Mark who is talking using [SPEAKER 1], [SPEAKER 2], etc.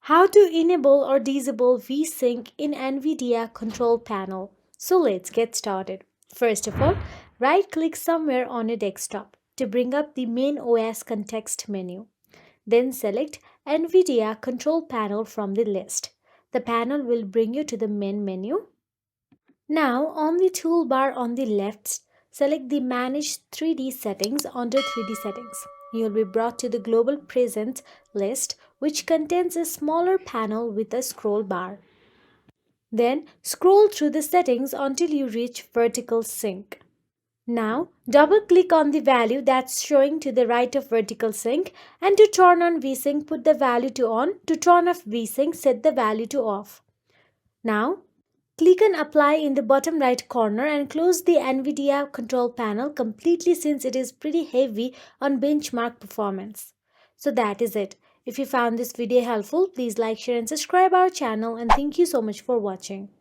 [SPEAKER 1] How to enable or disable VSync in NVIDIA Control Panel. So let's get started. First of all, right click somewhere on your desktop to bring up the main OS context menu. Then select NVIDIA Control Panel from the list. The panel will bring you to the main menu. Now on the toolbar on the left, select the Manage 3D Settings under 3D Settings. You will be brought to the Global Presence list, which contains a smaller panel with a scroll bar. Then scroll through the settings until you reach Vertical Sync. Now double click on the value that's showing to the right of Vertical Sync, and to turn on VSync put the value to on, to turn off VSync set the value to off. Now click on Apply in the bottom right corner and close the NVIDIA Control Panel completely since it is pretty heavy on benchmark performance. So that is it. If you found this video helpful, please like, share and subscribe our channel, and thank you so much for watching.